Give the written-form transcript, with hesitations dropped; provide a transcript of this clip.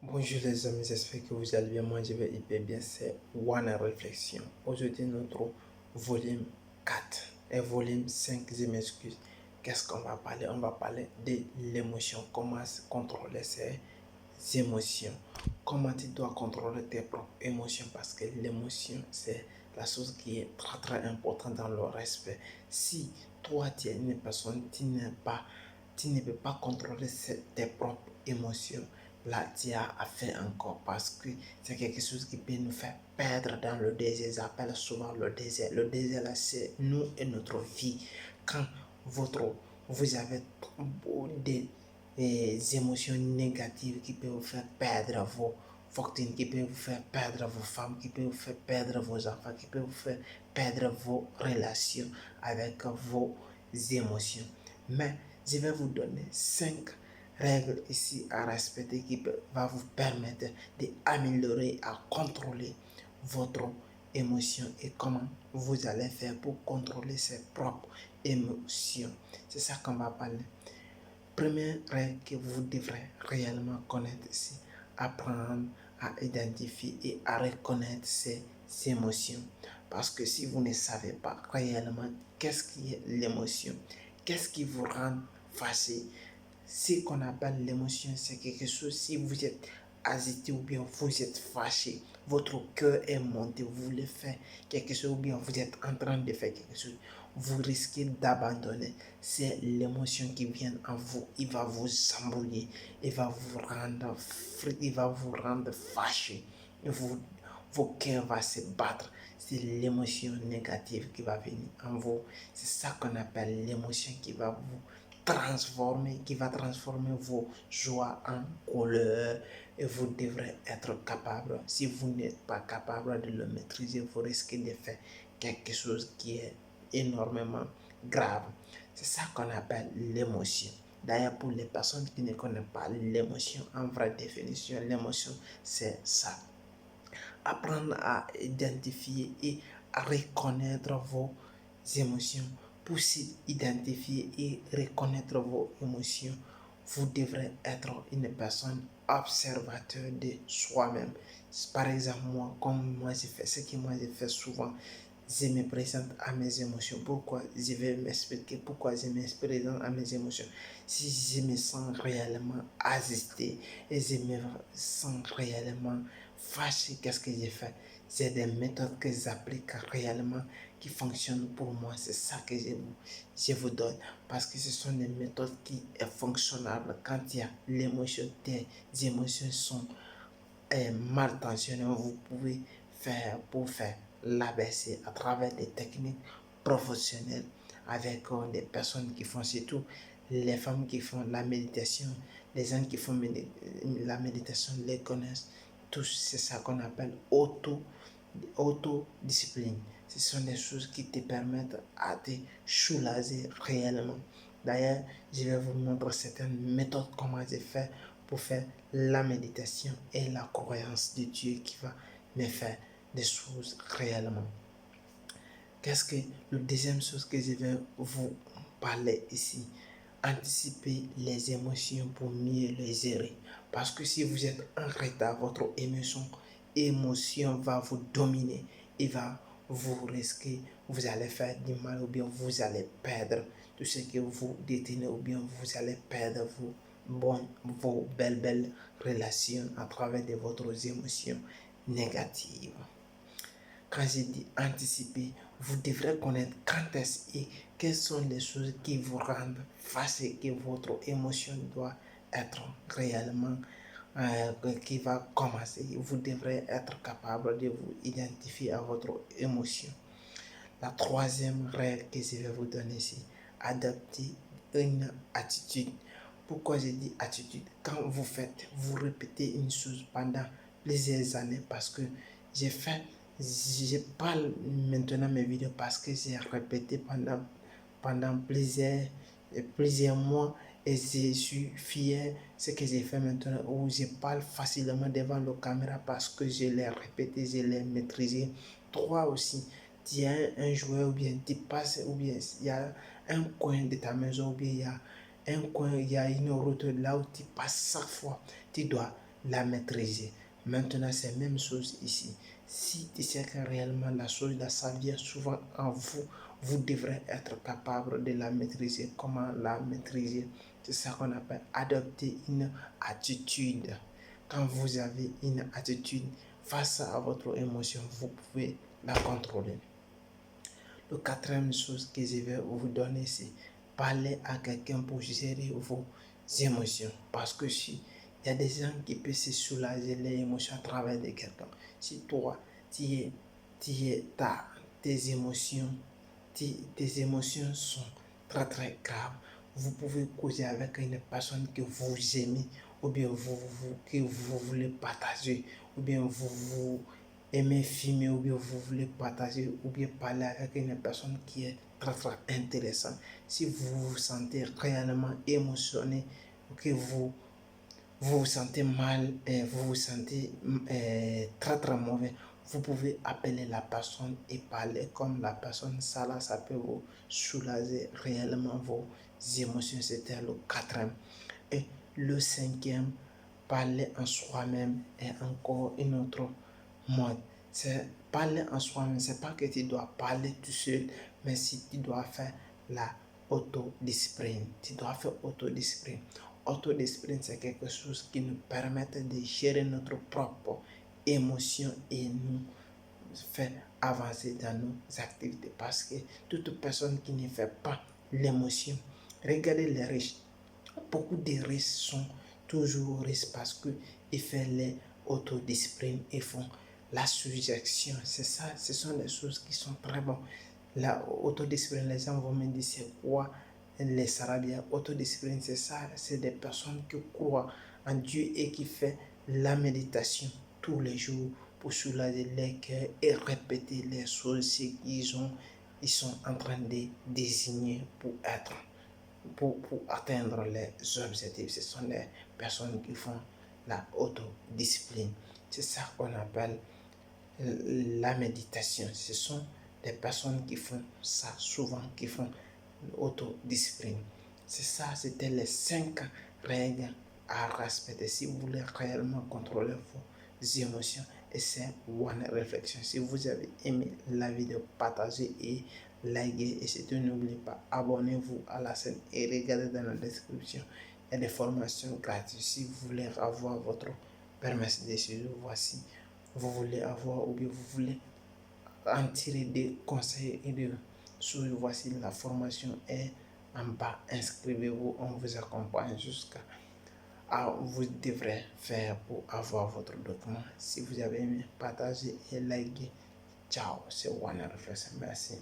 Bonjour les amis, j'espère que vous allez bien. Moi, je vais hyper bien. C'est One Réflexion. Aujourd'hui, notre volume 4 et volume 5, je m'excuse. Qu'est-ce qu'on va parler? On va parler de l'émotion. Comment contrôler ses émotions. Comment tu dois contrôler tes propres émotions parce que l'émotion, c'est la chose qui est très très importante dans le respect. Si toi, tu es une personne, tu ne peux pas contrôler tes propres émotions, là, tu as affaire encore parce que c'est quelque chose qui peut nous faire perdre dans le désert. J'appelle souvent le désert. Le désert, là, c'est nous et notre vie. Quand vous avez des émotions négatives qui peuvent vous faire perdre vos fortunes, qui peuvent vous faire perdre vos femmes, qui peuvent vous faire perdre vos enfants, qui peuvent vous faire perdre vos relations avec vos émotions. Mais je vais vous donner 5 règles ici à respecter qui va vous permettre d'améliorer, à contrôler votre émotion et comment vous allez faire pour contrôler ses propres émotions. C'est ça qu'on va parler. Première règle que vous devrez réellement connaître ici, apprendre à identifier et à reconnaître ses émotions. Parce que si vous ne savez pas réellement qu'est-ce qui est l'émotion, qu'est-ce qui vous rend fâché, ce qu'on appelle l'émotion, c'est quelque chose, si vous êtes agité ou bien vous êtes fâché, votre cœur est monté, vous voulez faire quelque chose ou bien vous êtes en train de faire quelque chose, vous risquez d'abandonner. C'est l'émotion qui vient en vous, il va vous embrouiller, il va vous rendre fâché, et vos cœurs vont se battre. C'est l'émotion négative qui va venir en vous. C'est ça qu'on appelle l'émotion qui va vous transformer, qui va transformer vos joies en colère, et vous devrez être capable. Si vous n'êtes pas capable de le maîtriser, vous risquez de faire quelque chose qui est énormément grave. C'est ça qu'on appelle l'émotion. D'ailleurs, pour les personnes qui ne connaissent pas l'émotion, en vraie définition, l'émotion, c'est ça. Apprendre à identifier et à reconnaître vos émotions. Pour identifier et reconnaître vos émotions, vous devrez être une personne observateur de soi-même. Par exemple, moi, comme moi j'ai fait, ce que moi j'ai fait souvent, je me présente à mes émotions. Pourquoi? Je vais m'expliquer pourquoi je me présente à mes émotions. Si je me sens réellement agité et je me sens réellement fâché, qu'est-ce que j'ai fait? J'ai des méthodes que j'applique réellement qui fonctionnent pour moi. C'est ça que je vous donne. Parce que ce sont des méthodes qui sont fonctionnables quand il y a l'émotion. Tes émotions sont mal tensionnées. Vous pouvez faire pour faire l'abaisser à travers des techniques professionnelles avec des personnes qui font surtout les femmes qui font la méditation, les gens qui font la méditation les connaissent tous. C'est ça qu'on appelle autodiscipline. Ce sont des choses qui te permettent à te soulager réellement. D'ailleurs, je vais vous montrer certaines méthodes comment j'ai fait pour faire la méditation et la croyance de Dieu qui va me faire des choses réellement. Qu'est-ce que la deuxième chose que je vais vous parler ici? Anticiper les émotions pour mieux les gérer. Parce que si vous êtes en retard, votre émotion va vous dominer et va vous risquer, vous allez faire du mal ou bien vous allez perdre tout ce que vous détenez ou bien vous allez perdre vos belles relations à travers de votre émotions négatives. Quand je dis anticiper, vous devrez connaître quand est-ce et quelles sont les choses qui vous rendent fâché, que votre émotion doit être réellement, qui va commencer. Vous devrez être capable de vous identifier à votre émotion. La troisième règle que je vais vous donner ici, adopter une attitude. Pourquoi je dis attitude? Quand vous répétez une chose pendant plusieurs années, parce que je parle maintenant mes vidéos parce que j'ai répété pendant plusieurs mois et je suis fier de ce que j'ai fait maintenant où je parle facilement devant la caméra parce que je l'ai répété, je l'ai maîtrisé. Toi aussi, tu as un joueur ou bien tu passes ou bien il y a un coin de ta maison ou bien il y a un coin, il y a une route là où tu passes chaque fois. Tu dois la maîtriser. Maintenant, c'est la même chose ici. Si tu sais que réellement la chose là, ça vient souvent en vous, vous devrez être capable de la maîtriser. Comment la maîtriser? C'est ça qu'on appelle adopter une attitude. Quand vous avez une attitude face à votre émotion, vous pouvez la contrôler. La quatrième chose que je vais vous donner, c'est parler à quelqu'un pour gérer vos émotions. Parce que si il y a des gens qui peuvent se soulager les émotions à travers de quelqu'un. Si toi, tes émotions, tes émotions sont très très graves, vous pouvez causer avec une personne que vous aimez, ou bien que vous voulez partager, ou bien vous aimez filmer, ou bien vous voulez partager, ou bien parler avec une personne qui est très très intéressante. Si vous vous sentez réellement émotionné, que vous vous sentez mal, vous vous sentez très très mauvais, vous pouvez appeler la personne et parler comme la personne. Ça là, ça peut vous soulager réellement vos émotions. C'était le quatrième. Et le cinquième, parler en soi-même est encore une autre mode. C'est parler en soi-même. C'est pas que tu dois parler tout seul, mais si tu dois faire la autodiscipline. Tu dois faire autodiscipline. Autodiscipline, c'est quelque chose qui nous permet de gérer notre propre émotion et nous fait avancer dans nos activités. Parce que toute personne qui ne fait pas l'émotion, regardez les riches. Beaucoup de riches sont toujours riches parce qu'ils font les autodisciplines et font la suggestion. C'est ça, ce sont des choses qui sont très bonnes. La autodiscipline, les gens vont me dire c'est quoi les Sarabiens. Autodiscipline, c'est ça, c'est des personnes qui croient en Dieu et qui font la méditation tous les jours pour soulager les cœurs et répéter les choses qu'ils sont en train de désigner pour atteindre les objectifs. Ce sont des personnes qui font la autodiscipline. C'est ça qu'on appelle la méditation. Ce sont des personnes qui font ça souvent, qui font l'autodiscipline. C'est ça, c'était les 5 règles à respecter si vous voulez réellement contrôler vos émotions. Et c'est one réflexion. Si vous avez aimé la vidéo, partagez et likez. Et surtout, n'oubliez pas, abonnez-vous à la chaîne et regardez dans la description. Il y a des formations gratuites. Si vous voulez avoir votre permis de séjour, voici. Vous voulez avoir ou bien vous voulez en tirer des conseils et des choses, voici la formation est en bas. Inscrivez-vous, on vous accompagne jusqu'à vous devrez faire pour avoir votre document. Si vous avez aimé, partagez et likez. Ciao, c'est One Reflex. Merci.